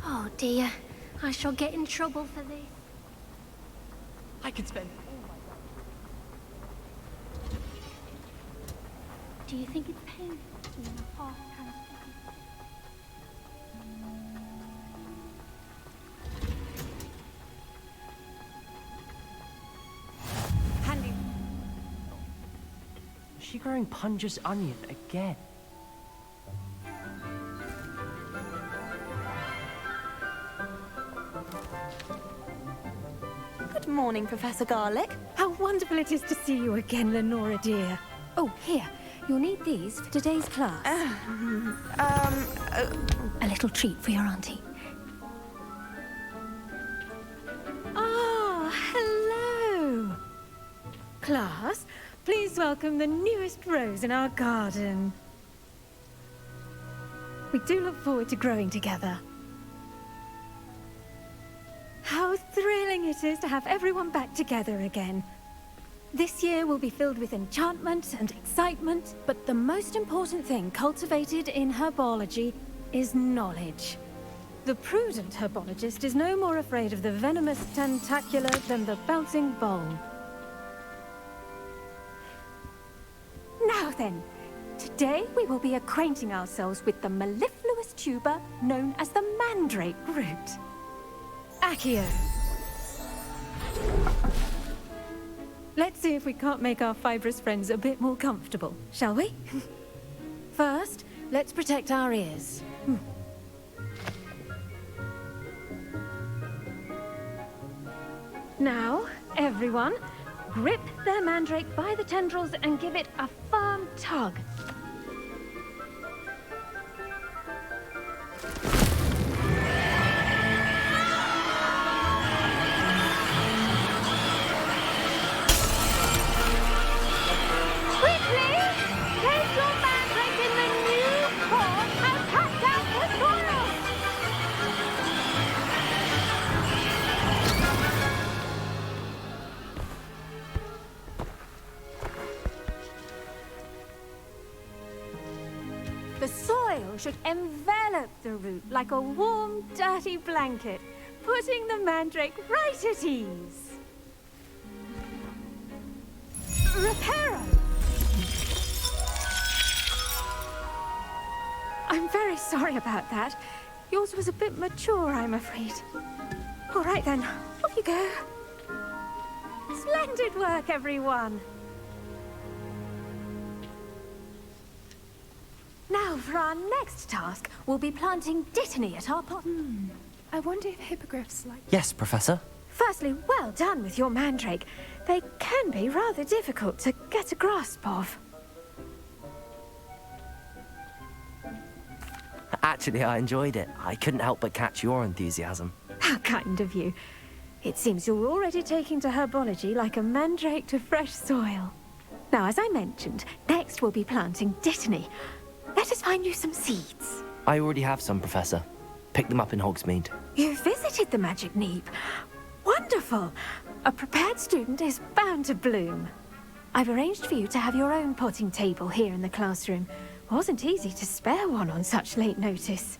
Oh dear, I shall get in trouble for this. I could spend... Do you think it's painful being a half transformed? Handy. Is she growing Punja's onion again? Good morning, Professor Garlic. How wonderful it is to see you again, Lenora dear. Oh, here. You'll need these for today's class. A little treat for your auntie. Ah, hello. Class, please welcome the newest rose in our garden. We do look forward to growing together. How thrilling it is to have everyone back together again. This year will be filled with enchantment and excitement, but the most important thing cultivated in herbology is knowledge. The prudent herbologist is no more afraid of the venomous tentacula than the bouncing bowl. Now then, today we will be acquainting ourselves with the mellifluous tuber known as the mandrake root. Accio. Let's see if we can't make our fibrous friends a bit more comfortable, shall we? First, let's protect our ears. Now, everyone, grip their mandrake by the tendrils and give it a firm tug. The soil should envelop the root like a warm, dirty blanket, putting the mandrake right at ease. Reparo! I'm very sorry about that. Yours was a bit mature, I'm afraid. All right then, off you go. Splendid work, everyone. Now, for our next task, we'll be planting dittany at our pot. I wonder if hippogriffs like... Yes, Professor. Firstly, well done with your mandrake. They can be rather difficult to get a grasp of. Actually, I enjoyed it. I couldn't help but catch your enthusiasm. How kind of you. It seems you're already taking to herbology like a mandrake to fresh soil. Now, as I mentioned, next we'll be planting dittany. Let us find you some seeds. I already have some, Professor. Picked them up in Hogsmeade. You visited the Magic Neep. Wonderful! A prepared student is bound to bloom. I've arranged for you to have your own potting table here in the classroom. Wasn't easy to spare one on such late notice.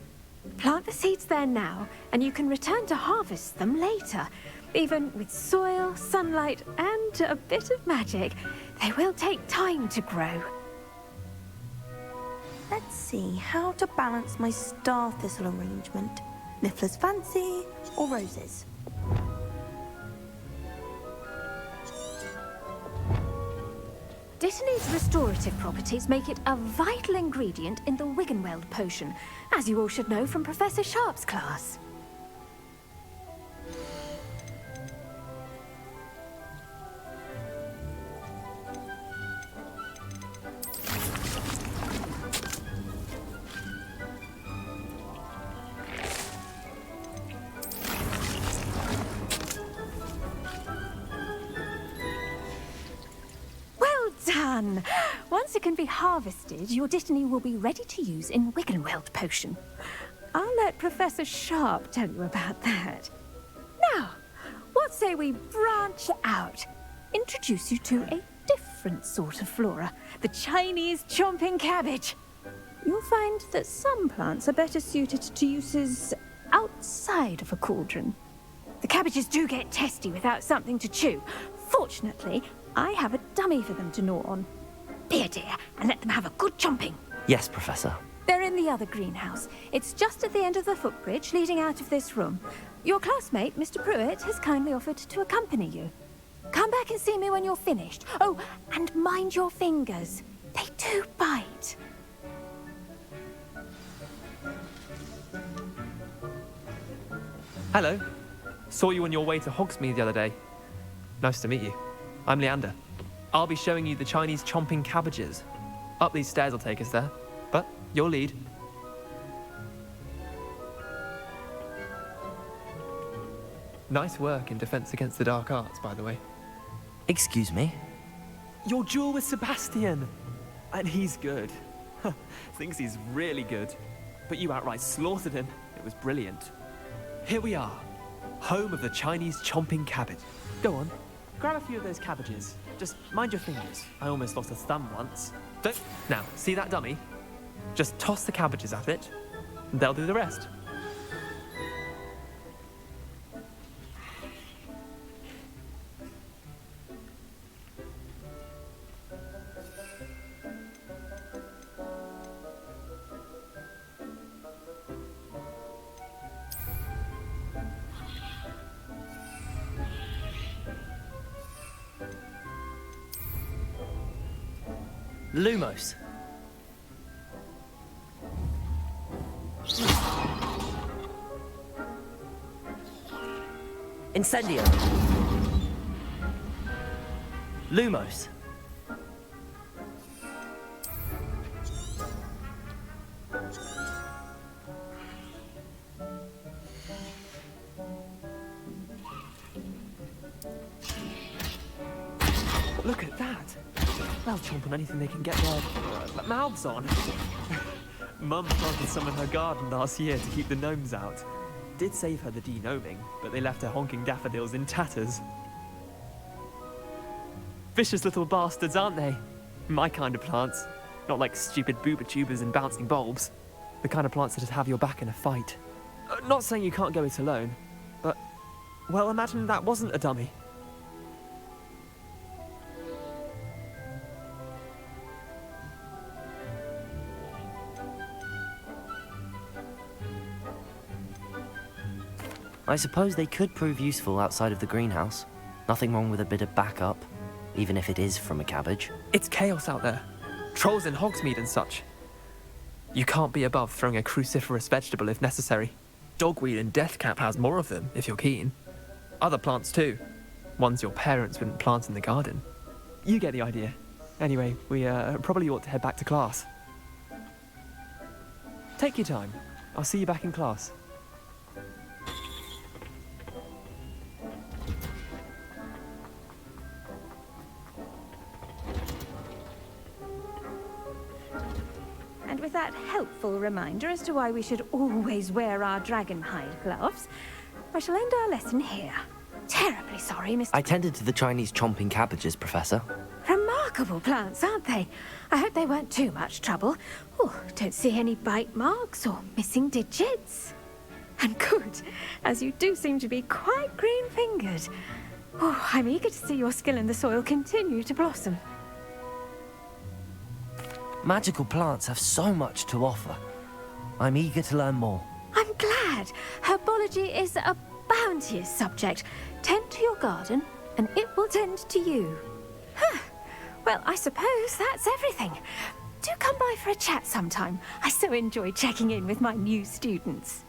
Plant the seeds there now, and you can return to harvest them later. Even with soil, sunlight, and a bit of magic, they will take time to grow. Let's see how to balance my star thistle arrangement. Niffler's fancy or roses? Dittany's restorative properties make it a vital ingredient in the Wiggenweld potion, as you all should know from Professor Sharp's class. Done! Once it can be harvested, your dittany will be ready to use in Wiggenweld potion. I'll let Professor Sharp tell you about that. Now, what say we branch out? Introduce you to a different sort of flora, the Chinese chomping cabbage. you'll find that some plants are better suited to uses outside of a cauldron. The cabbages do get testy without something to chew. Fortunately, I have a dummy for them to gnaw on. Be a dear and let them have a good chomping. Yes, Professor. They're in the other greenhouse. It's just at the end of the footbridge leading out of this room. Your classmate, Mr. Pruitt, has kindly offered to accompany you. Come back and see me when you're finished. Oh, and mind your fingers. They do bite. Hello. Saw you on your way to Hogsmeade the other day. Nice to meet you. I'm Leander. I'll be showing you the Chinese chomping cabbages. Up these stairs will take us there, but you'll lead. Nice work in Defense Against the Dark Arts, by the way. Excuse me? Your duel with Sebastian! And he's good. Thinks he's really good. But you outright slaughtered him. It was brilliant. Here we are. Home of the Chinese chomping cabbage. Go on, grab a few of those cabbages. Just mind your fingers. I almost lost a thumb once. Don't. Now, see that dummy? Just toss the cabbages at it, and they'll do the rest. Lumos. Incendio. Lumos. Look at that. They'll chomp on anything they can get their mouths on. Mum planted some in her garden last year to keep the gnomes out. Did save her the de-gnoming, but they left her honking daffodils in tatters. Vicious little bastards, aren't they? My kind of plants. Not like stupid booba tubers and bouncing bulbs. The kind of plants that'd have your back in a fight. Not saying you can't go it alone, but, well, imagine that wasn't a dummy. I suppose they could prove useful outside of the greenhouse. Nothing wrong with a bit of backup, even if it is from a cabbage. It's chaos out there. Trolls in Hogsmeade and such. You can't be above throwing a cruciferous vegetable if necessary. Dogweed and deathcap has more of them, if you're keen. Other plants too. Ones your parents wouldn't plant in the garden. You get the idea. Anyway, we probably ought to head back to class. Take your time. I'll see you back in class. And with that helpful reminder as to why we should always wear our dragon hide gloves, I shall end our lesson here. Terribly sorry, Mr. I tended to the Chinese chomping cabbages, Professor. Remarkable plants, aren't they? I hope they weren't too much trouble. Oh, don't see any bite marks or missing digits. And good, as you do seem to be quite green-fingered. Oh, I'm eager to see your skill in the soil continue to blossom. Magical plants have so much to offer. I'm eager to learn more. I'm glad. Herbology is a bounteous subject. Tend to your garden, and it will tend to you. Huh. Well, I suppose that's everything. Do come by for a chat sometime. I so enjoy checking in with my new students.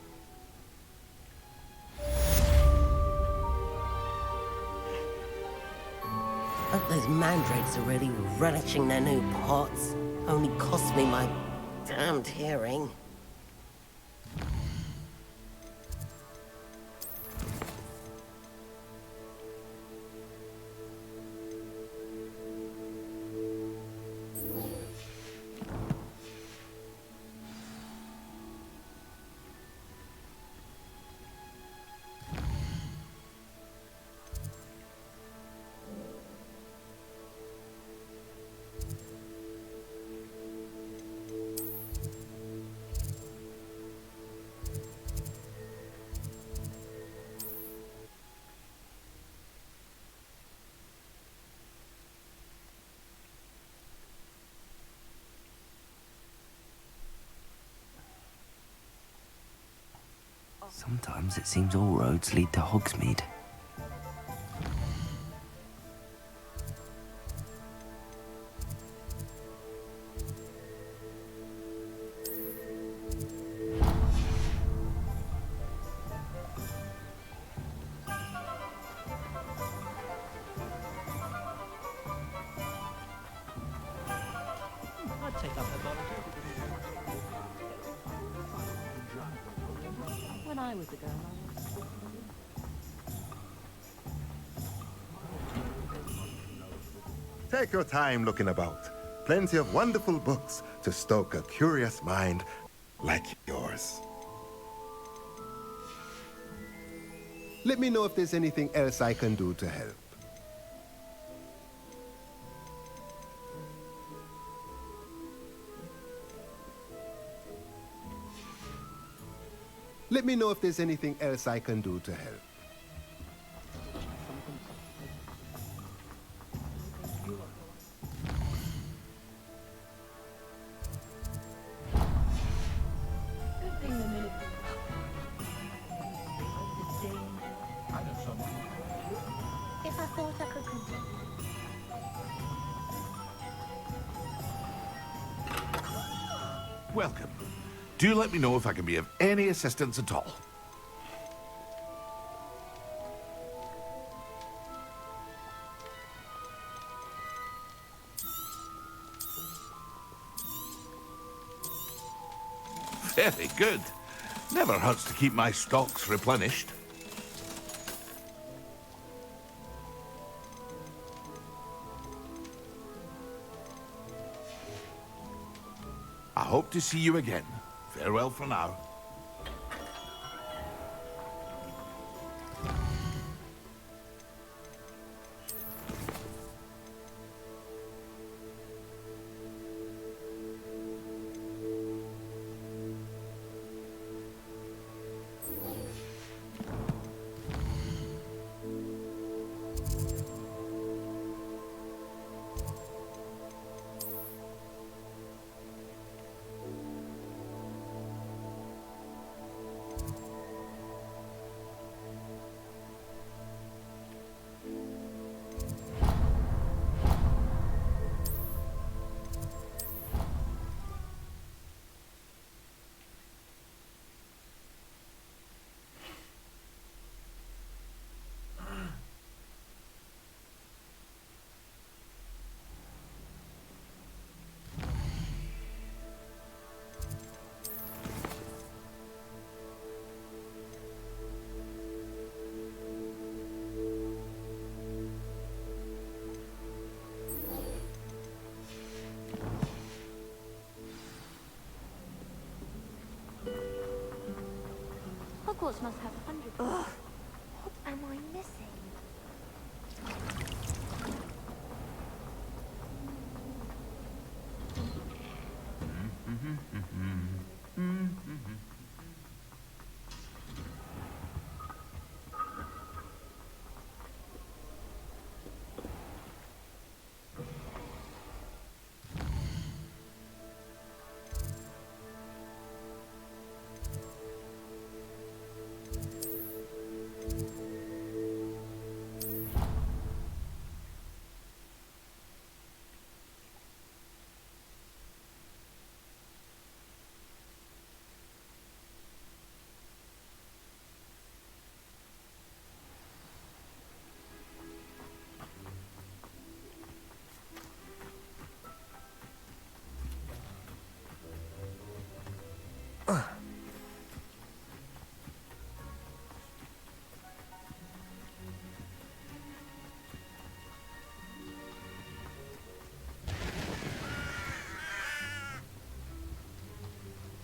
Hope those mandrakes are really relishing their new pots. Only cost me my damned hearing. Sometimes it seems all roads lead to Hogsmeade. When I was a girl, Take your time looking about. Plenty of wonderful books to stoke a curious mind like yours. Let me know if there's anything else I can do to help. Let me know if there's anything else I can do to help. If I thought I could continue. Welcome. Do let me know if I can be of any assistance at all. Very good. Never hurts to keep my stocks replenished. I hope to see you again. Farewell for now. Hogwarts must have hundreds. Ugh. What am I missing?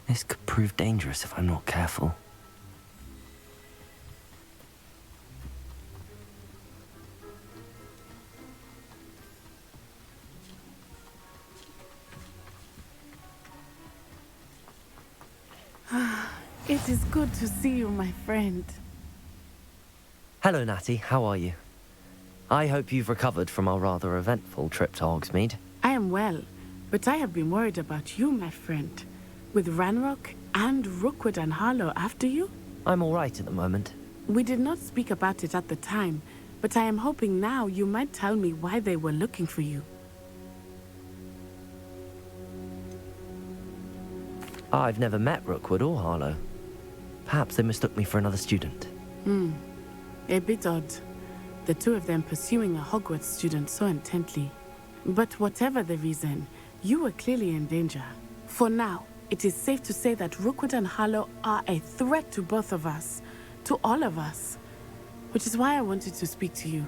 This could prove dangerous if I'm not careful. It is good to see you, my friend. Hello, Natty. How are you? I hope you've recovered from our rather eventful trip to Hogsmeade. I am well, but I have been worried about you, my friend. With Ranrock and Rookwood and Harlow after you, I'm all right at the moment. We did not speak about it at the time, but I am hoping now you might tell me why they were looking for you. I've never met Rookwood or Harlow. Perhaps they mistook me for another student. A bit odd. The two of them pursuing a Hogwarts student so intently. But whatever the reason, you were clearly in danger. For now, it is safe to say that Rookwood and Harlow are a threat to both of us. To all of us. Which is why I wanted to speak to you.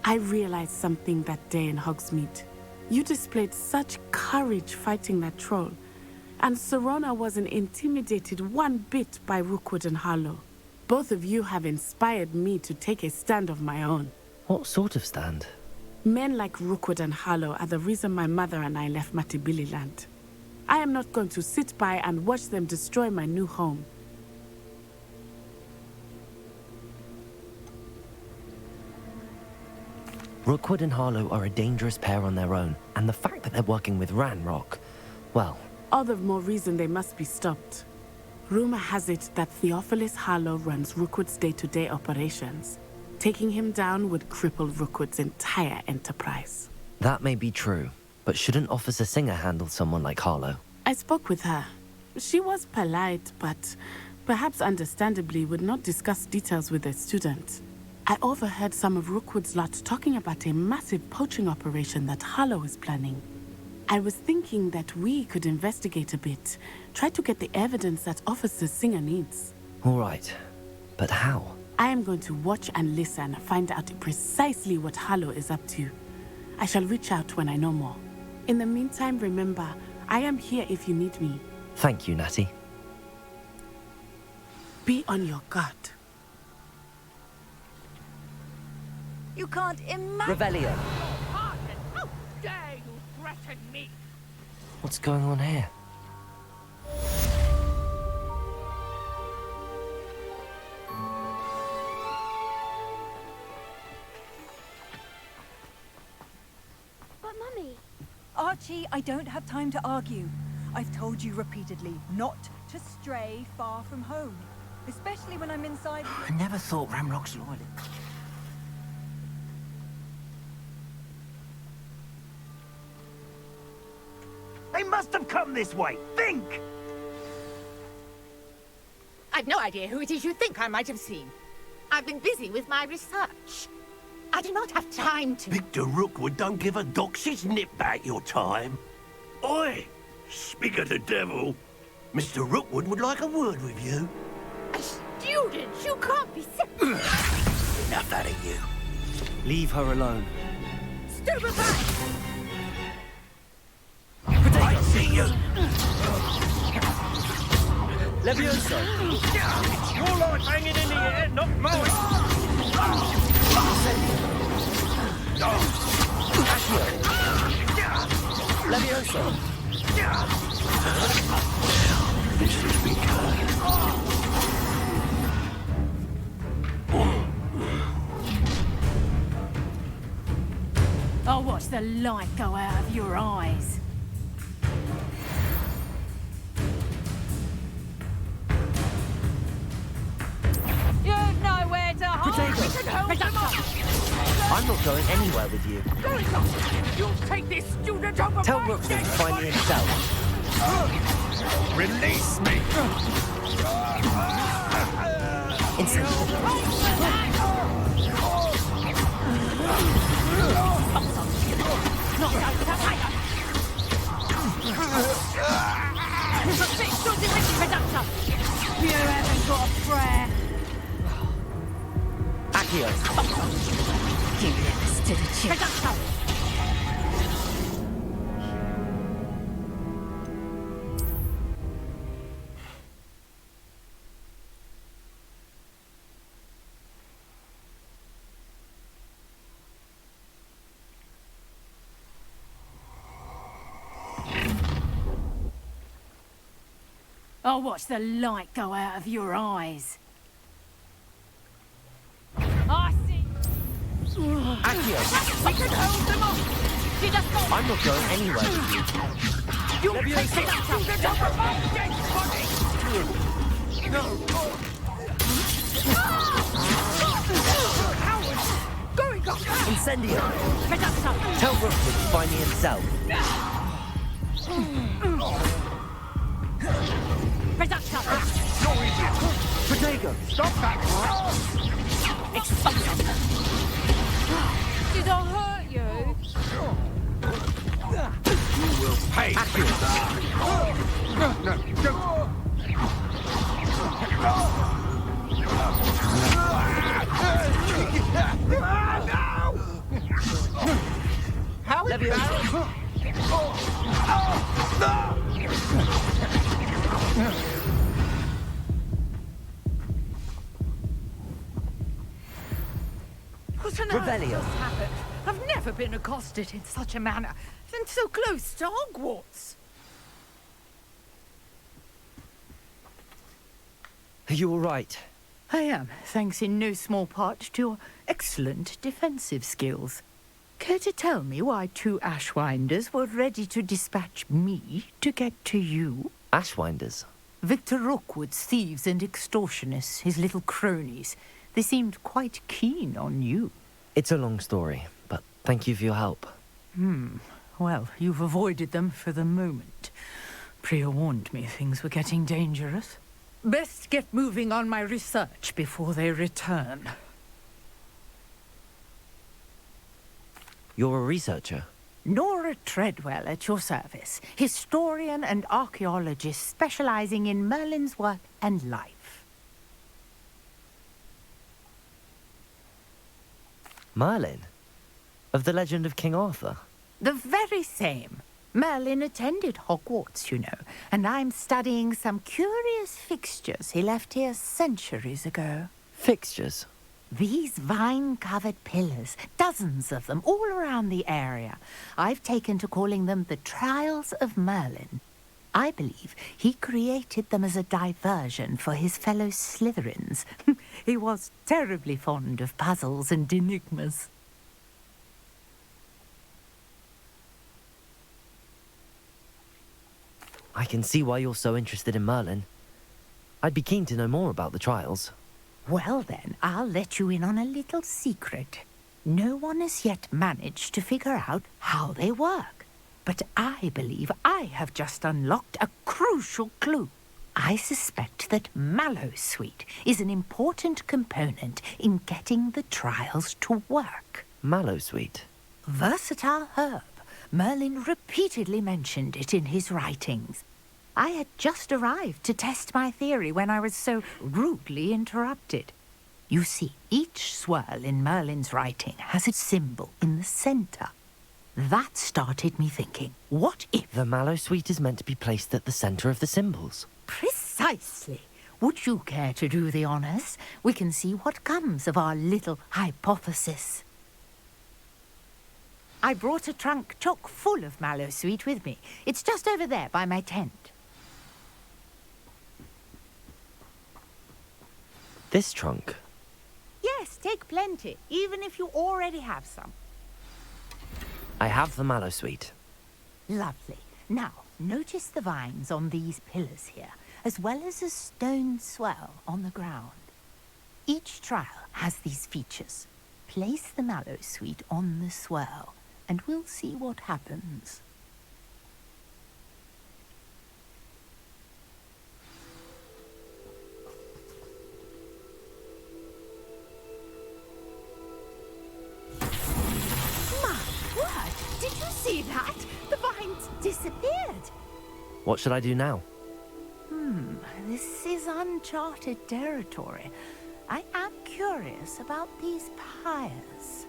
I realized something that day in Hogsmeade. You displayed such courage fighting that troll. And Serona wasn't intimidated one bit by Rookwood and Harlow. Both of you have inspired me to take a stand of my own. What sort of stand? Men like Rookwood and Harlow are the reason my mother and I left Matibili land. I am not going to sit by and watch them destroy my new home. Rookwood and Harlow are a dangerous pair on their own, and the fact that they're working with Ranrock, well... All the more reason they must be stopped. Rumor has it that Theophilus Harlow runs Rookwood's day-to-day operations. Taking him down would cripple Rookwood's entire enterprise. That may be true, but shouldn't Officer Singer handle someone like Harlow? I spoke with her. She was polite, but perhaps understandably would not discuss details with a student. I overheard some of Rookwood's lot talking about a massive poaching operation that Harlow is planning. I was thinking that we could investigate a bit, try to get the evidence that Officer Singer needs. All right, but how? I am going to watch and listen, find out precisely what Harlow is up to. I shall reach out when I know more. In the meantime, remember, I am here if you need me. Thank you, Natty. Be on your guard. You can't imagine. Revelio. How dare you threaten me? What's going on here? But Mummy... Archie, I don't have time to argue. I've told you repeatedly not to stray far from home. Especially when I'm inside... I never thought Ramrock's loyal. They must have come this way. Think! I've no idea who it is you think I might have seen. I've been busy with my research. I do not have time to... Victor Rookwood don't give a doxy's nip back your time. Oi! Speak of the devil. Mr. Rookwood would like a word with you. A student? You can't be... Enough out of you. Leave her alone. Stupefy! I see you! Levioso! Your life hanging in the air, not mine! Levioso! This has begun. I'll watch the light go out of your eyes. You've nowhere to hide. We can hold them off. I'm not going anywhere with you. Go inside. You'll take this student over. Tell my Rookwood to dead find me body. himself. Release me! You haven't got a prayer. Accio! You never stood a chance. I'll watch the light go out of your eyes. I see. Accio! We can hold them off. You just got... I'm not going anywhere with you. You'll take it out of my dead body. Incendio! Tell Rookwood to find me himself. Protego, stop that! Did I hurt you? You will pay for that. How embarrassing! What on earth Revelio. has happened? I've never been accosted in such a manner, and so close to Hogwarts. Are you all right? I am, thanks in no small part to your excellent defensive skills. Care to tell me why 2 Ashwinders were ready to dispatch me to get to you? Ashwinders? Victor Rookwood's thieves and extortionists, his little cronies. They seemed quite keen on you. It's a long story, but thank you for your help. Well, you've avoided them for the moment. Priya warned me things were getting dangerous. Best get moving on my research before they return. You're a researcher? Nora Treadwell at your service. Historian and archaeologist specializing in Merlin's work and life. Merlin? Of the legend of King Arthur? The very same. Merlin attended Hogwarts, you know, and I'm studying some curious fixtures he left here centuries ago. Fixtures? These vine-covered pillars, dozens of them, all around the area. I've taken to calling them the Trials of Merlin. I believe he created them as a diversion for his fellow Slytherins. He was terribly fond of puzzles and enigmas. I can see why you're so interested in Merlin. I'd be keen to know more about the trials. Well then, I'll let you in on a little secret. No one has yet managed to figure out how they work. But I believe I have just unlocked a crucial clue. I suspect that Mallowsweet is an important component in getting the trials to work. Mallowsweet? Versatile herb. Merlin repeatedly mentioned it in his writings. I had just arrived to test my theory when I was so rudely interrupted. You see, each swirl in Merlin's writing has a symbol in the center. That started me thinking, what if... The Mallowsweet is meant to be placed at the center of the symbols. Precisely. Would you care to do the honors? We can see what comes of our little hypothesis. I brought a trunk chock full of Mallowsweet with me. It's just over there by my tent. This trunk? Yes, take plenty, even if you already have some. I have the Mallowsweet. Lovely. Now, notice the vines on these pillars here, as well as a stone swell on the ground. Each trial has these features. Place the Mallowsweet on the swell, and we'll see what happens. My word! Did you see that? The vines disappeared. What should I do now? This is uncharted territory. I am curious about these pyres.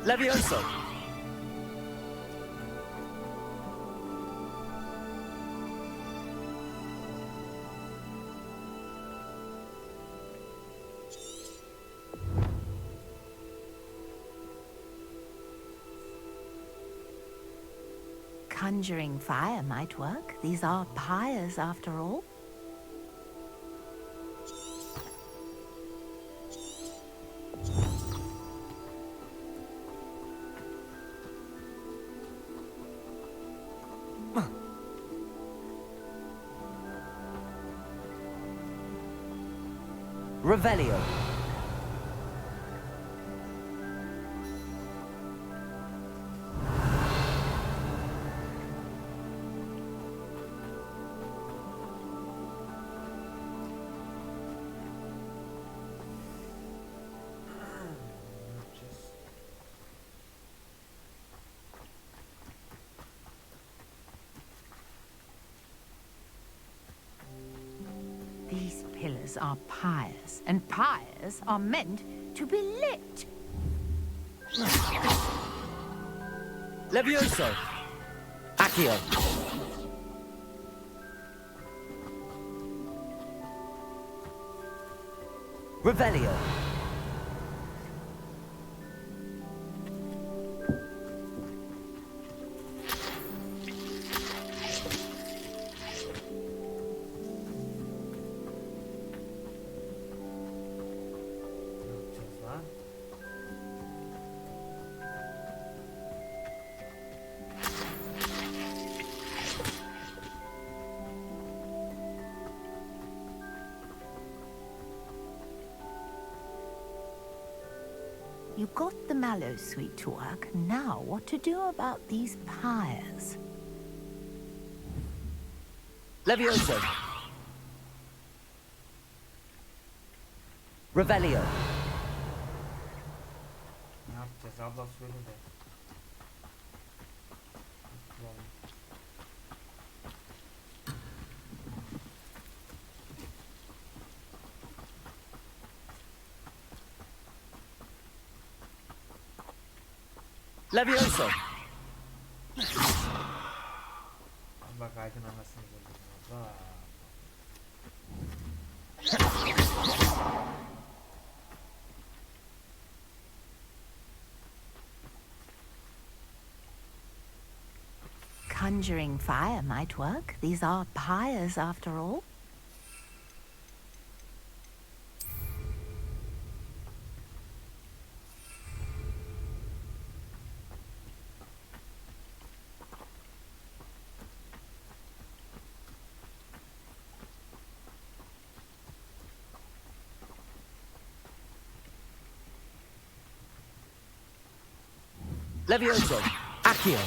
Levioso! Conjuring fire might work. These are pyres, after all. Revelio. These pillars are pyres, and pyres are meant to be lit. Levioso. Accio. Revelio. You got the mallow suite to work. Now what to do about these pyres? Levioso. Revelio. Ne yapacağız? Abla söyle de. Levioso. Abla kaydın anasını buldum abla. Conjuring fire might work. These are pyres after all. Levioso. Accio.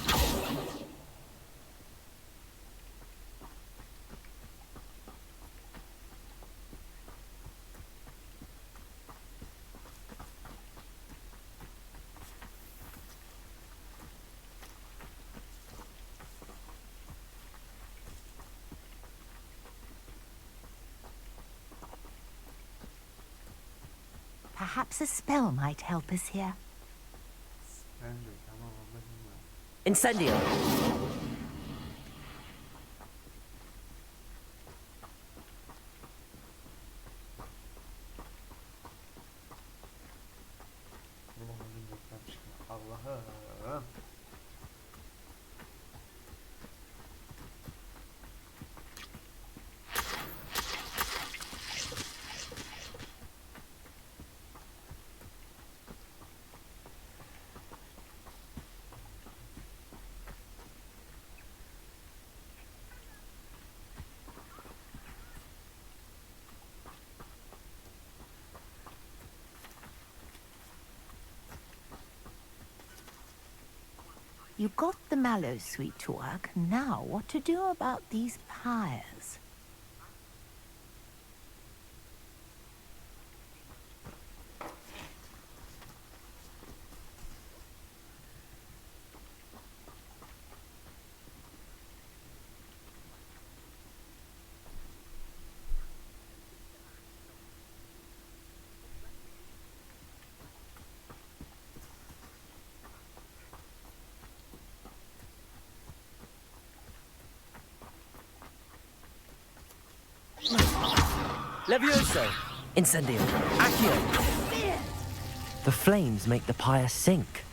Perhaps a spell might help us here. Bence tamam ablacığım ya. Incendio. Ulan oyuncaklar çıkıyor. Allah'ım. You got the mallow suite to work. Now what to do about these pyres? Levioso. Incendio. Accio. The flames make the pyre sink.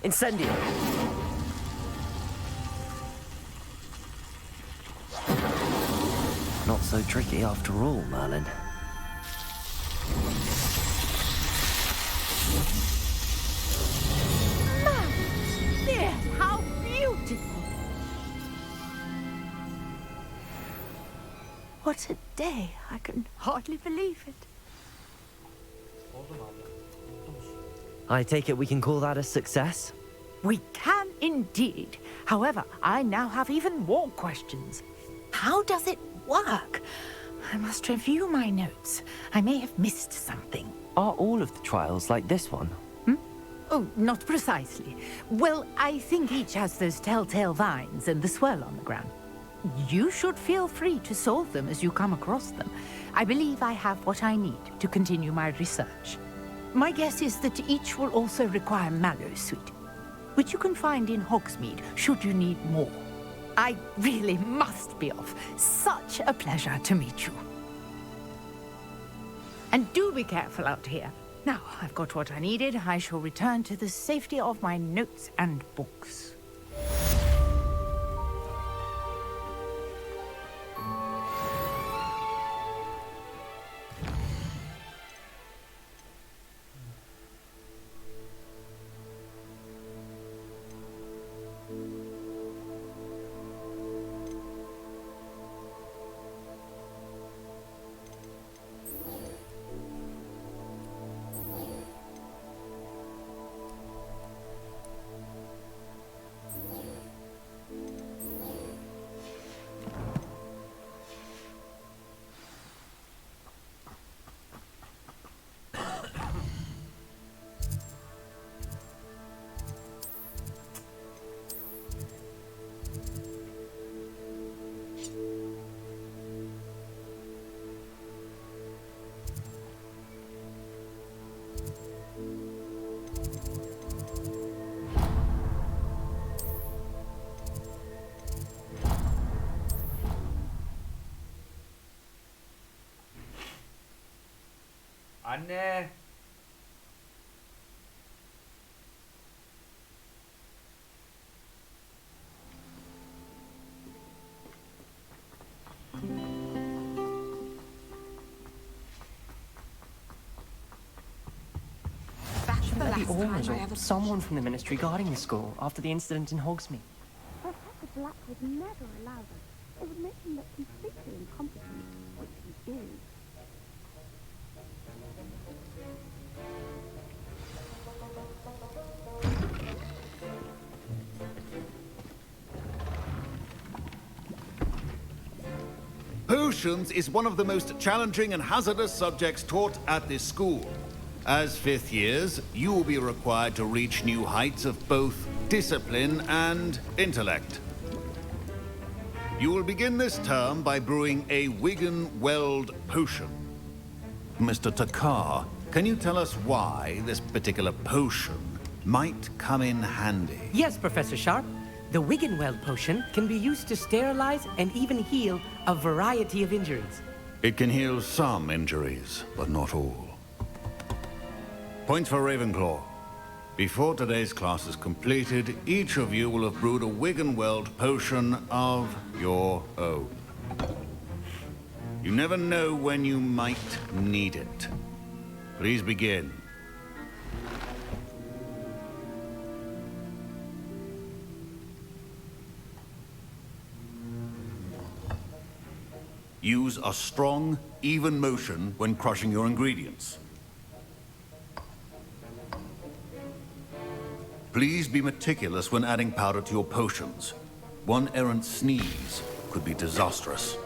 Incendio. Not so tricky after all, Merlin. There, how beautiful! What a day! I can hardly believe it. Oldu mu abla? Olmuş. I take it we can call that a success? We can indeed. However, I now have even more questions. How does it work? I must review my notes. I may have missed something. Are all of the trials like this one? Oh, not precisely. Well, I think each has those telltale vines and the swirl on the ground. You should feel free to solve them as you come across them. I believe I have what I need to continue my research. My guess is that each will also require mallow sweet, which you can find in Hogsmeade should you need more. I really must be off. Such a pleasure to meet you. And do be careful out here. Now, I've got what I needed. I shall return to the safety of my notes and books. Anne. Shouldn't there be orders or someone from the ministry guarding the school after the incident in Hogsmeade? Professor Black would never allow them. It would make him look completely incompetent, which he is. Potions is one of the most challenging and hazardous subjects taught at this school. As fifth years, you will be required to reach new heights of both discipline and intellect. You will begin this term by brewing a Wigan-Weld potion. Mr. Takar, can you tell us why this particular potion might come in handy? Yes, Professor Sharp. The Wiggenweld potion can be used to sterilize and even heal a variety of injuries. It can heal some injuries, but not all. Points for Ravenclaw. Before today's class is completed, each of you will have brewed a Wiggenweld potion of your own. You never know when you might need it. Please begin. Use a strong, even motion when crushing your ingredients. Please be meticulous when adding powder to your potions. One errant sneeze could be disastrous.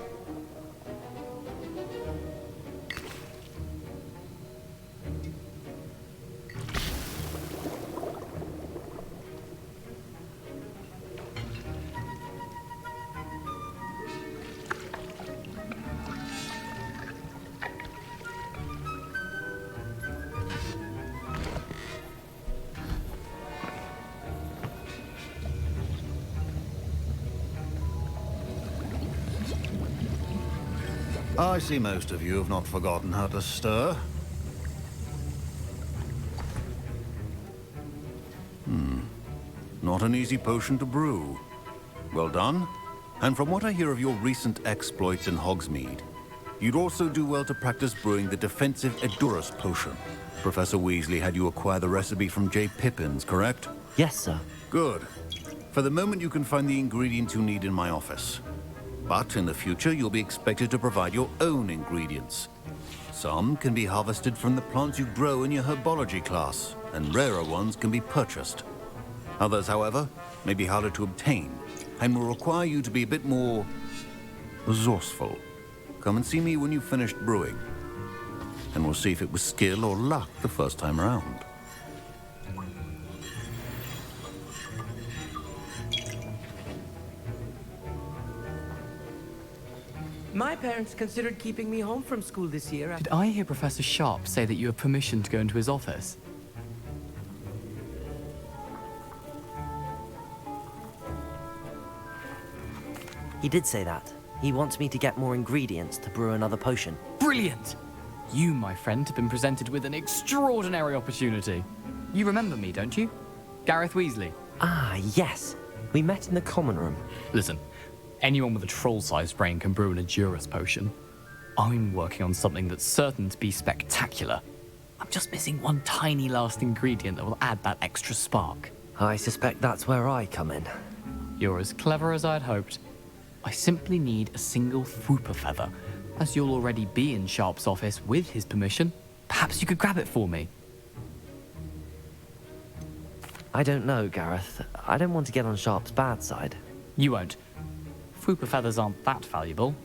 I see most of you have not forgotten how to stir. Not an easy potion to brew. Well done. And from what I hear of your recent exploits in Hogsmeade, you'd also do well to practice brewing the defensive Edurus potion. Professor Weasley had you acquire the recipe from J. Pippins, correct? Yes, sir. Good. For the moment, you can find the ingredients you need in my office. But in the future, you'll be expected to provide your own ingredients. Some can be harvested from the plants you grow in your herbology class, and rarer ones can be purchased. Others, however, may be harder to obtain, and will require you to be a bit more resourceful. Come and see me when you've finished brewing, and we'll see if it was skill or luck the first time around. My parents considered keeping me home from school this year. Did I hear Professor Sharp say that you have permission to go into his office? He did say that. He wants me to get more ingredients to brew another potion. Brilliant! You, my friend, have been presented with an extraordinary opportunity. You remember me, don't you? Gareth Weasley. Ah, yes. We met in the common room. Listen, anyone with a troll-sized brain can brew an Edurus potion. I'm working on something that's certain to be spectacular. I'm just missing one tiny last ingredient that will add that extra spark. I suspect that's where I come in. You're as clever as I'd hoped. I simply need a single Fwooper feather. As you'll already be in Sharp's office with his permission, perhaps you could grab it for me. I don't know, Gareth. I don't want to get on Sharp's bad side. You won't. Fwooper feathers aren't that valuable.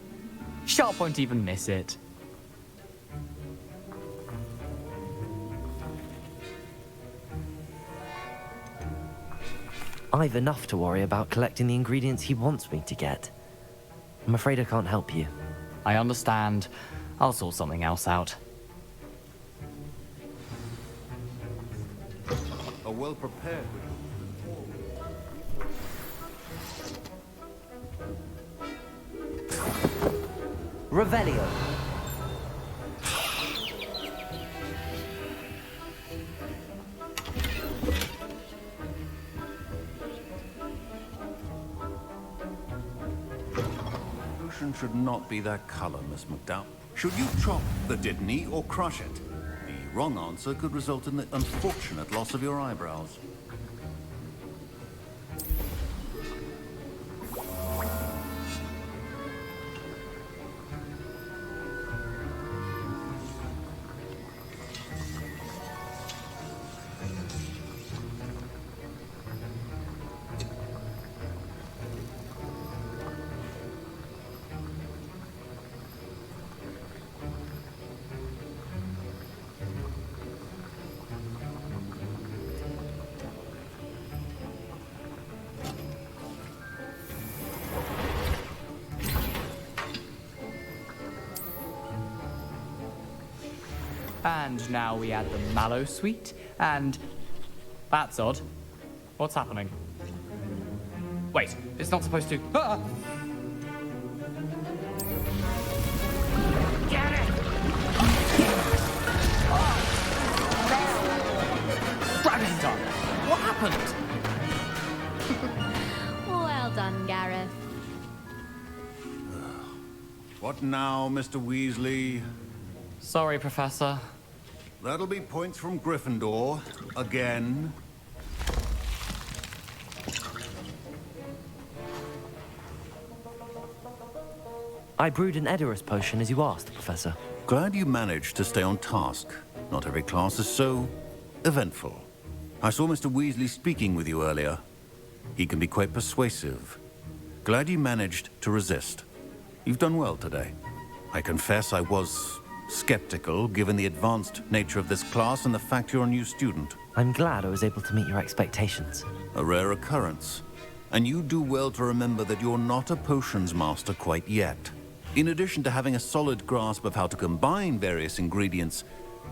Sharp won't even miss it. I've enough to worry about collecting the ingredients he wants me to get. I'm afraid I can't help you. I understand. I'll sort something else out. A well-prepared... Revelio. Potion should not be that color, Miss McDowell. Should you chop the Dittany or crush it? The wrong answer could result in the unfortunate loss of your eyebrows. And now we add the mallow sweet, and... That's odd. What's happening? Wait, it's not supposed to... Ah! Get it! Dragon's tongue! What happened? Well done, Gareth. What now, Mr. Weasley? Sorry, Professor. That'll be points from Gryffindor. Again. I brewed an Edurus potion as you asked, Professor. Glad you managed to stay on task. Not every class is so eventful. I saw Mr. Weasley speaking with you earlier. He can be quite persuasive. Glad you managed to resist. You've done well today. I confess I was skeptical, given the advanced nature of this class and the fact you're a new student. I'm glad I was able to meet your expectations. A rare occurrence. And you do well to remember that you're not a potions master quite yet. In addition to having a solid grasp of how to combine various ingredients,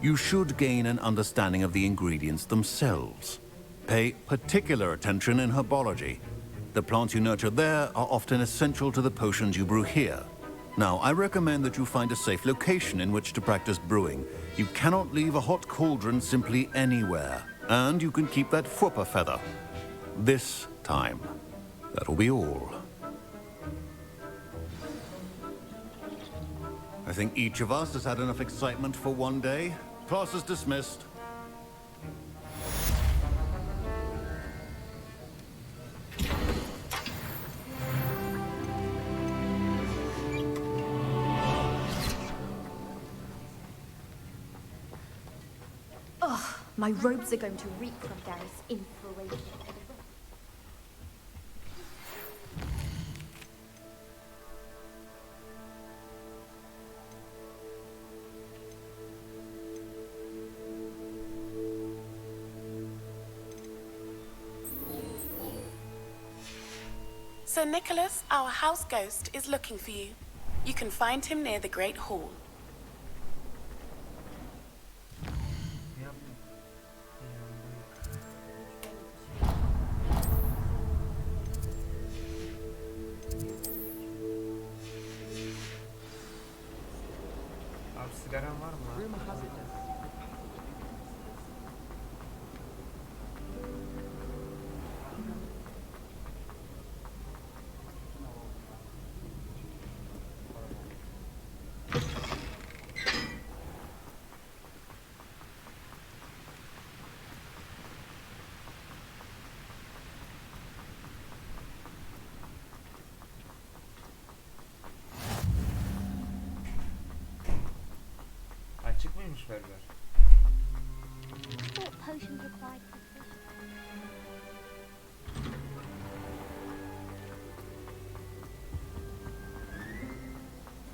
you should gain an understanding of the ingredients themselves. Pay particular attention in herbology. The plants you nurture there are often essential to the potions you brew here. Now, I recommend that you find a safe location in which to practice brewing. You cannot leave a hot cauldron simply anywhere. And you can keep that Fwooper feather. This time. That'll be all. I think each of us has had enough excitement for one day. Class is dismissed. My robes are going to reek from Gareth's influence. Sir Nicholas, our house ghost, is looking for you. You can find him near the Great Hall. Abi sigaran var mı? Rumor has it that Açık mıymış berber? Thought potions required precision.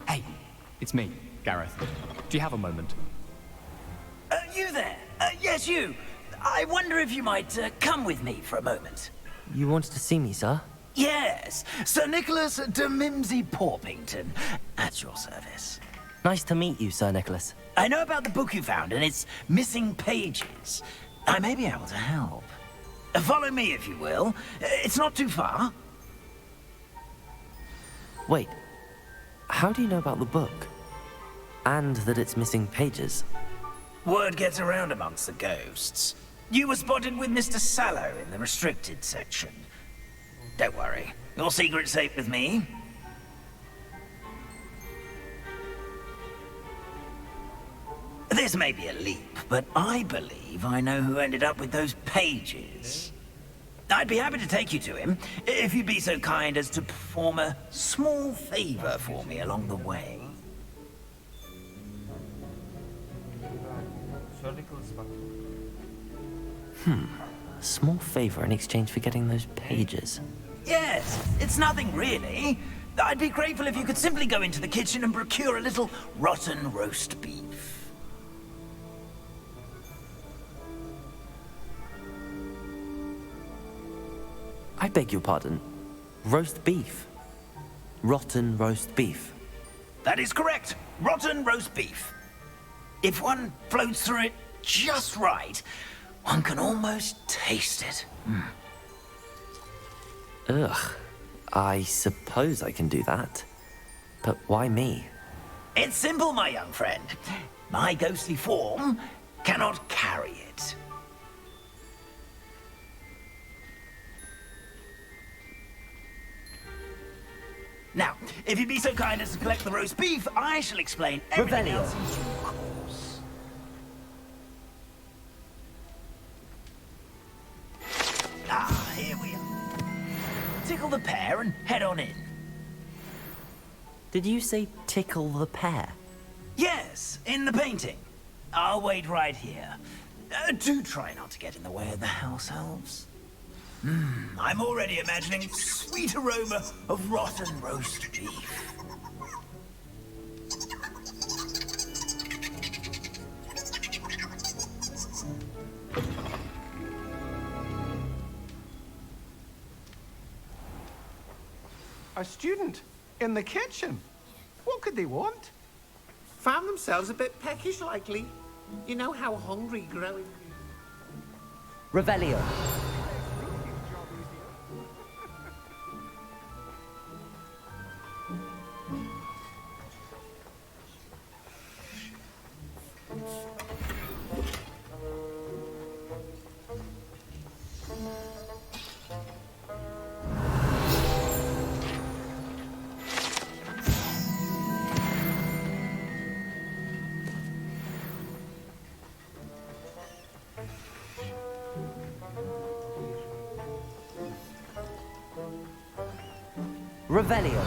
Hey, it's me, Gareth. Do you have a moment? You there? Yes, you. I wonder if you might come with me for a moment. You wanted to see me, sir? Yes, Sir Nicholas de Mimsy Porpington, at your service. Nice to meet you, Sir Nicholas. I know about the book you found and its missing pages. I may be able to help. Follow me, if you will. It's not too far. Wait, how do you know about the book? And that it's missing pages? Word gets around amongst the ghosts. You were spotted with Mr. Sallow in the restricted section. Don't worry, your secret's safe with me. This may be a leap, but I believe I know who ended up with those pages. I'd be happy to take you to him, if you'd be so kind as to perform a small favor for me along the way. Sir Nicholas bak. A small favor in exchange for getting those pages. Yes, it's nothing really. I'd be grateful if you could simply go into the kitchen and procure a little rotten roast beef. I beg your pardon. Roast beef. Rotten roast beef. That is correct. Rotten roast beef. If one floats through it just right, one can almost taste it. Ugh. I suppose I can do that. But why me? It's simple, my young friend. My ghostly form cannot carry it. Now, if you'd be so kind as to collect the roast beef, I shall explain everything Revelio. else in due course. Ah, here we are. Tickle the pear and head on in. Did you say tickle the pear? Yes, in the painting. I'll wait right here. Do try not to get in the way of the house elves. I'm already imagining sweet aroma of rotten roast beef. A student in the kitchen. What could they want? Found themselves a bit peckish, likely. You know how hungry growing. Revelio. Revelio.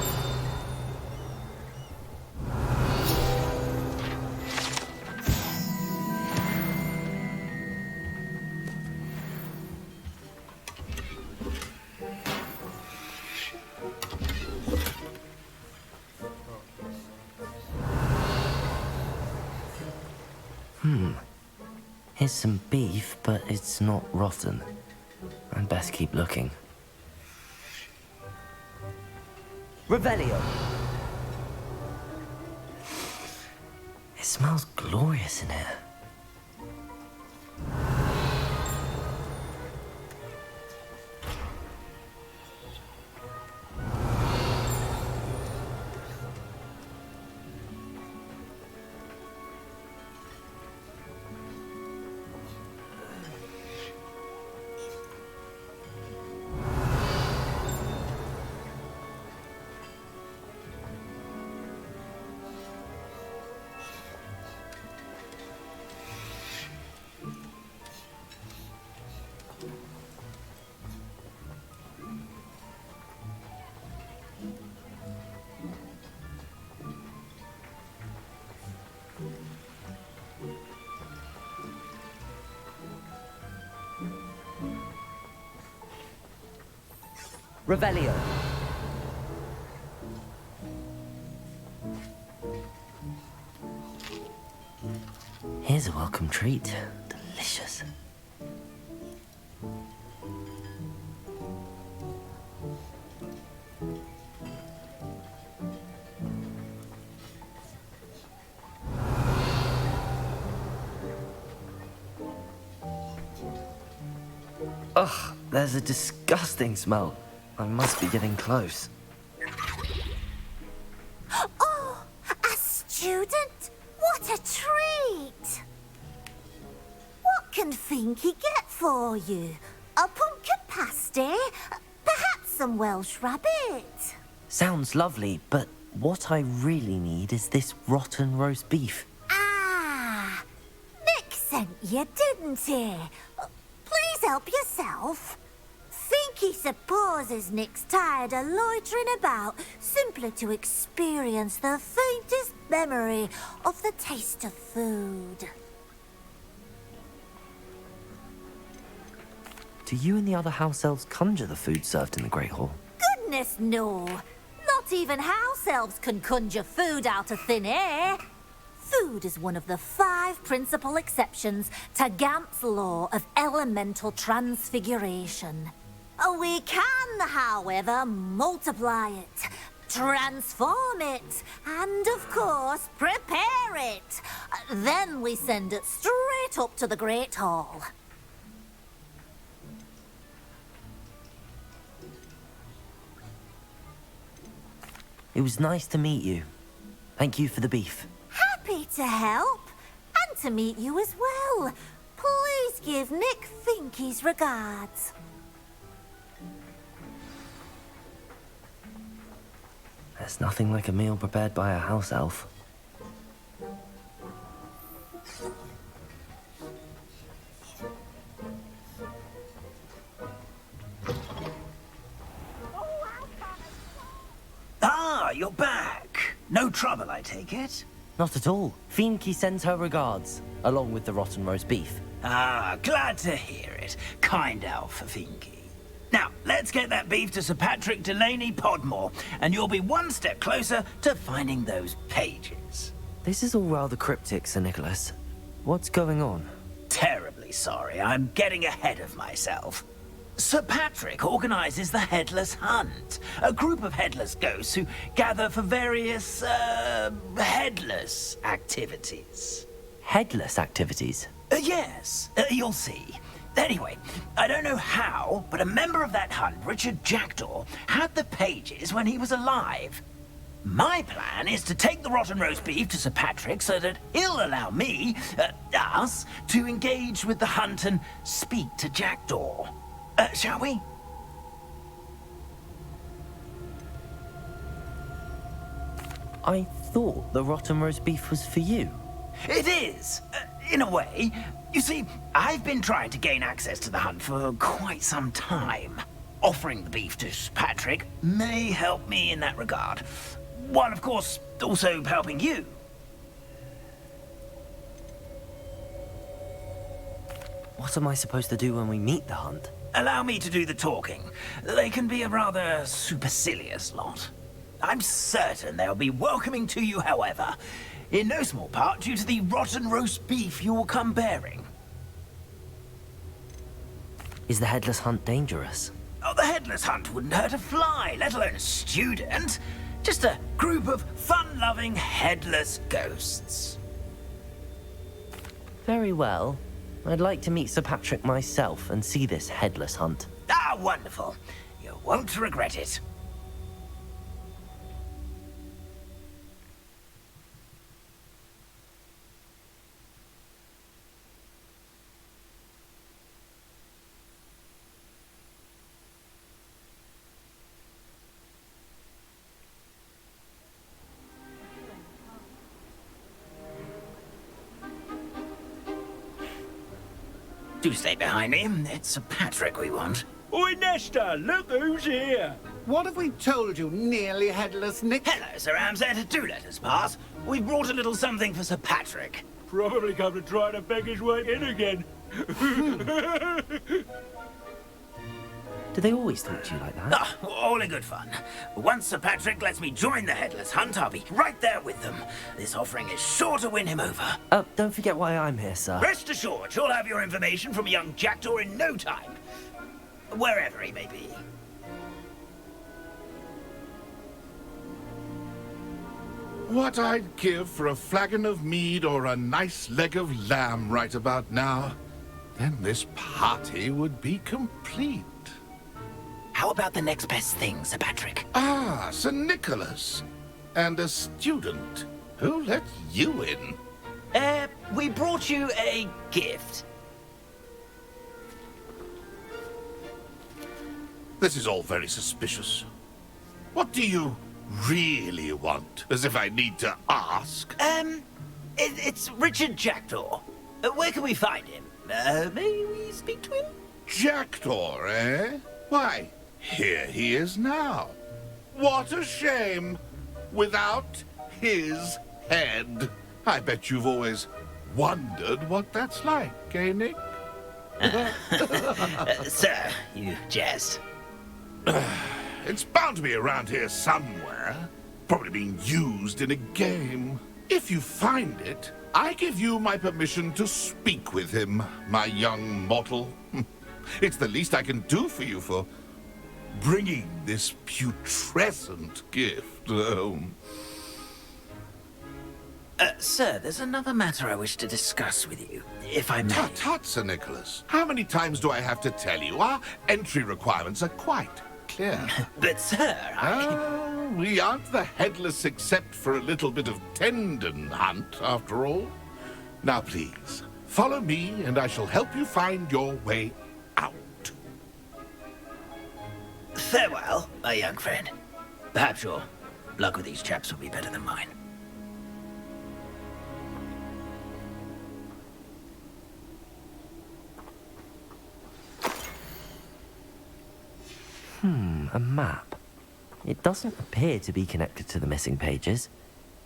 Here's some beef, but it's not rotten. I'd best keep looking. Revelio! It smells glorious in here. Revelio. Here's a welcome treat. Delicious. Ugh, there's a disgusting smell. I must be getting close. Oh, a student? What a treat! What can Finky get for you? A pumpkin pasty? Perhaps some Welsh rabbit? Sounds lovely, but what I really need is this rotten roast beef. Ah, Nick sent you, didn't he? Please help yourself. Finky supposes Nick's tired of loitering about simply to experience the faintest memory of the taste of food. Do you and the other house elves conjure the food served in the Great Hall? Goodness, no. Not even house elves can conjure food out of thin air. Food is one of the 5 principal exceptions to Gamp's law of elemental transfiguration. We can, however, multiply it, transform it, and, of course, prepare it. Then we send it straight up to the Great Hall. It was nice to meet you. Thank you for the beef. Happy to help, and to meet you as well. Please give Nick Finky's regards. There's nothing like a meal prepared by a house elf. Ah, you're back. No trouble, I take it? Not at all. Finky sends her regards, along with the rotten roast beef. Ah, glad to hear it. Kind elf for Finky. Now, let's get that beef to Sir Patrick Delaney Podmore, and you'll be one step closer to finding those pages. This is all rather cryptic, Sir Nicholas. What's going on? Terribly sorry, I'm getting ahead of myself. Sir Patrick organizes the Headless Hunt, a group of headless ghosts who gather for various, headless activities. Headless activities? Yes, you'll see. Anyway, I don't know how, but a member of that hunt, Richard Jackdaw, had the pages when he was alive. My plan is to take the rotten roast beef to Sir Patrick so that he'll allow me, us, to engage with the hunt and speak to Jackdaw. Shall we? I thought the rotten roast beef was for you. It is, in a way. You see, I've been trying to gain access to the hunt for quite some time. Offering the beef to Patrick may help me in that regard. While, of course, also helping you. What am I supposed to do when we meet the hunt? Allow me to do the talking. They can be a rather supercilious lot. I'm certain they'll be welcoming to you, however. in no small part due to the rotten roast beef you will come bearing. Is the headless hunt dangerous? Oh, the headless hunt wouldn't hurt a fly, let alone a student. Just a group of fun-loving headless ghosts. Very well. I'd like to meet Sir Patrick myself and see this headless hunt. Ah, wonderful. You won't regret it. Do stay behind me. It's Sir Patrick we want. Oi, Nesta, look who's here. What have we told you, nearly headless Nick? Hello, Sir Ramsed. Do let us pass. We've brought a little something for Sir Patrick. Probably come to try to beg his way in again. Do they always talk to you like that? Ah, all in good fun. Once Sir Patrick lets me join the headless hunt, I'll be right there with them. This offering is sure to win him over. Don't forget why I'm here, sir. Rest assured, you'll have your information from young Jackdaw in no time. Wherever he may be. What I'd give for a flagon of mead or a nice leg of lamb right about now. Then this party would be complete. How about the next best thing, Sir Patrick? Ah, Sir Nicholas. And a student. Who let you in? We brought you a gift. This is all very suspicious. What do you really want? As if I need to ask. It's Richard Jackdaw. Where can we find him? May we speak to him? Jackdaw, eh? Why, here he is now. What a shame. Without his head. I bet you've always wondered what that's like, eh, Nick? Sir, you jest. It's bound to be around here somewhere. Probably being used in a game. If you find it, I give you my permission to speak with him, my young mortal. It's the least I can do for you for bringing this putrescent gift home. Sir, there's another matter I wish to discuss with you, if I may. Tut, Sir Nicholas. How many times do I have to tell you? Our entry requirements are quite clear. But, sir, we aren't the headless except for a little bit of tendon hunt, after all. Now, please, follow me, and I shall help you find your way out. Farewell, my young friend. Perhaps your luck with these chaps will be better than mine. A map. It doesn't appear to be connected to the missing pages.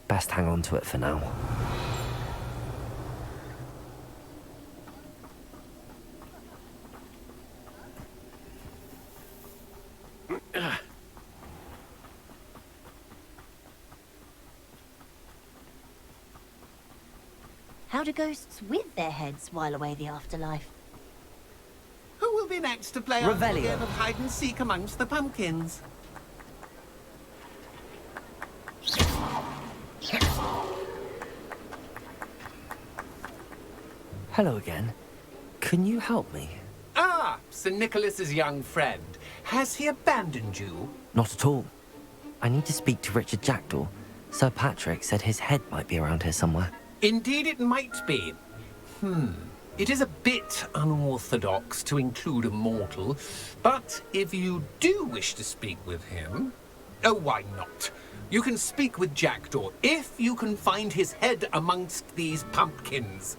Best hang on to it for now. How do ghosts with their heads while away the afterlife? Who will be next to play our game of hide and seek amongst the pumpkins? Hello again. Can you help me? Ah, Sir Nicholas's young friend. Has he abandoned you? Not at all. I need to speak to Richard Jackdaw. Sir Patrick said his head might be around here somewhere. Indeed it might be. It is a bit unorthodox to include a mortal, but if you do wish to speak with him, oh, why not? You can speak with Jackdaw if you can find his head amongst these pumpkins.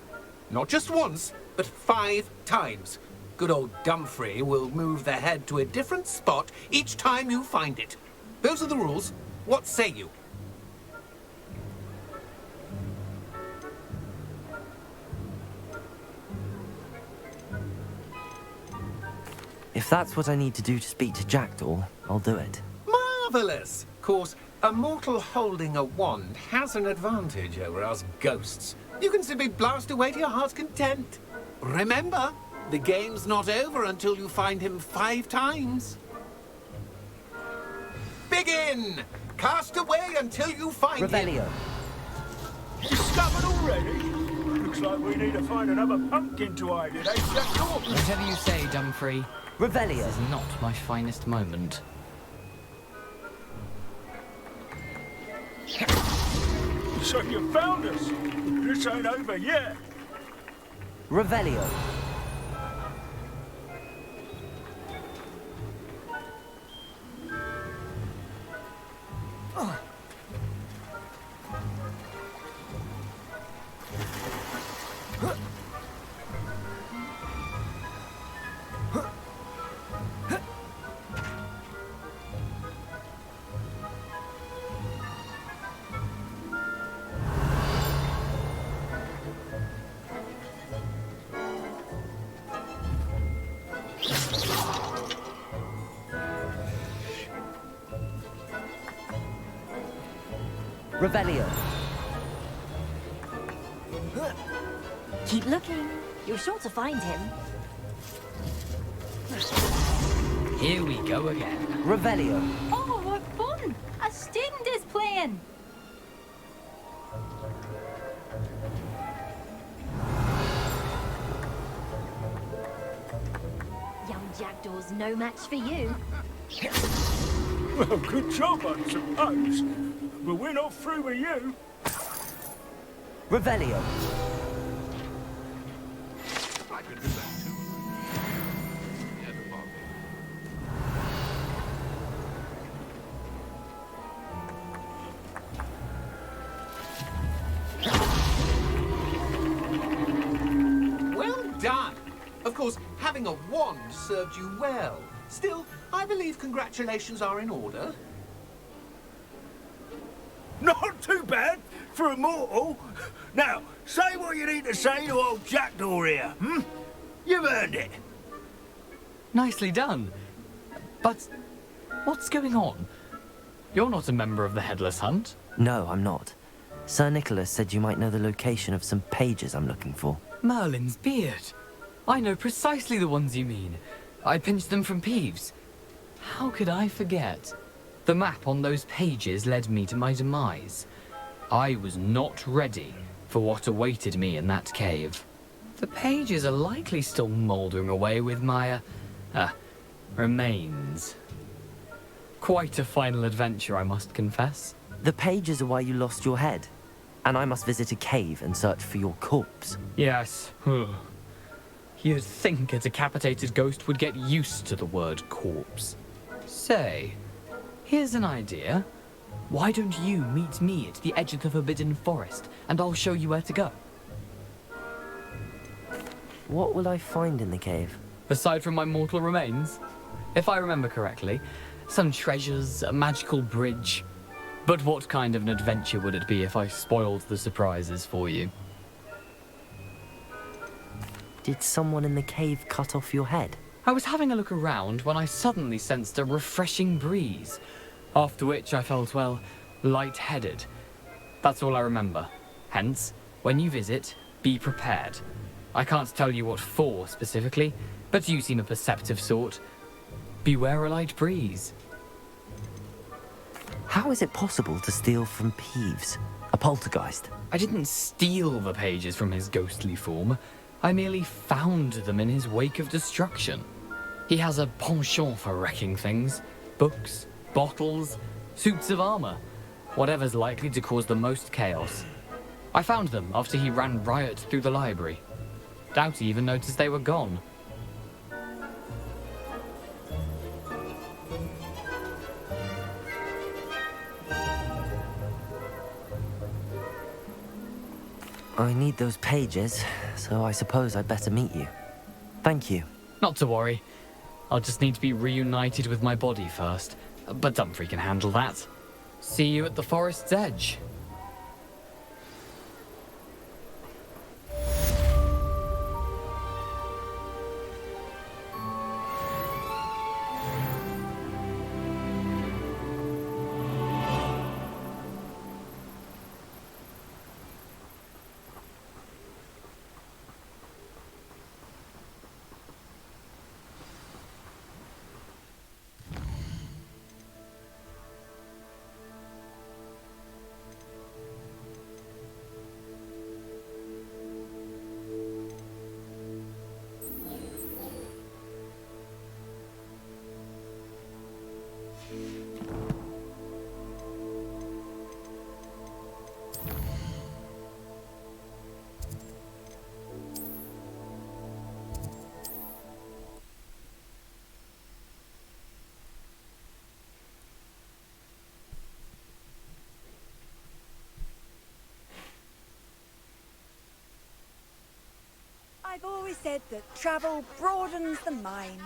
Not just once, but 5 times. Good old Dumfrey will move the head to a different spot each time you find it. Those are the rules. What say you? If that's what I need to do to speak to Jackdaw, I'll do it. Marvelous! Of course, A mortal holding a wand has an advantage over us ghosts. You can simply blast away to your heart's content. Remember, the game's not over until you find him 5 times. Begin! Cast away until you find Revelio. him. Discovered already? Looks like we need to find another pumpkin to hide in, eh, Jackdaw? Whatever you say, Dumfrey. Revelio. This is not my finest moment. So you found us. This ain't over yet. Revelio. Revelio. Keep looking. You're sure to find him. Here we go again. Revelio. Oh, what fun! A student is playing. Young Jackdaw's no match for you. Well, good job, I suppose. But we're not through with you. Revelio. I could do that too. Yeah, the Bobby. Well done! Of course, having a wand served you well. Still, I believe congratulations are in order. Not too bad for a mortal. Now, say what you need to say to old Jackdaw here, hmm? You've earned it. Nicely done. But what's going on? You're not a member of the Headless Hunt. No, I'm not. Sir Nicholas said you might know the location of some pages I'm looking for. Merlin's beard. I know precisely the ones you mean. I pinched them from Peeves. How could I forget? The map on those pages led me to my demise. I was not ready for what awaited me in that cave. The pages are likely still mouldering away with my, remains. Quite a final adventure, I must confess. The pages are why you lost your head, and I must visit a cave and search for your corpse. Yes. You'd think a decapitated ghost would get used to the word corpse. Say, here's an idea. Why don't you meet me at the edge of the Forbidden Forest, and I'll show you where to go? What will I find in the cave? Aside from my mortal remains? If I remember correctly, some treasures, a magical bridge. But what kind of an adventure would it be if I spoiled the surprises for you? Did someone in the cave cut off your head? I was having a look around when I suddenly sensed a refreshing breeze, after which I felt, well, lightheaded. That's all I remember. Hence, when you visit, be prepared. I can't tell you what for specifically, but you seem a perceptive sort. Beware a light breeze. How is it possible to steal from Peeves, a poltergeist? I didn't steal the pages from his ghostly form. I merely found them in his wake of destruction. He has a penchant for wrecking things. Books, bottles, suits of armor. Whatever's likely to cause the most chaos. I found them after he ran riot through the library. Doubt he even noticed they were gone. I need those pages, so I suppose I'd better meet you. Thank you. Not to worry. I'll just need to be reunited with my body first. But Dumfrey can handle that. See you at the forest's edge. I've always said that travel broadens the mind.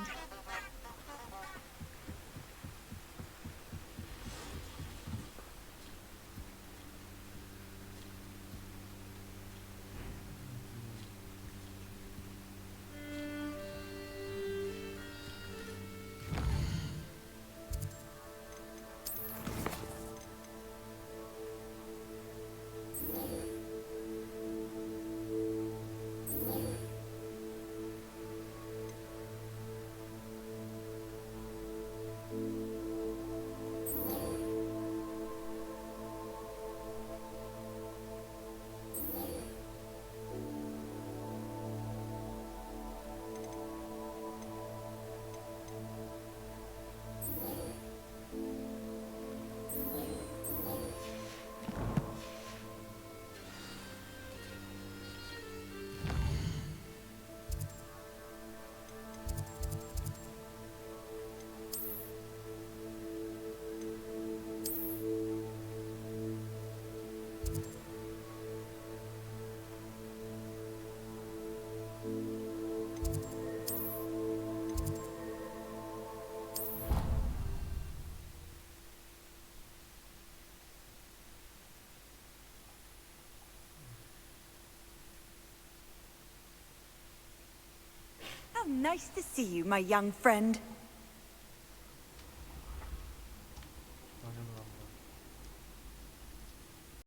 How nice to see you, my young friend.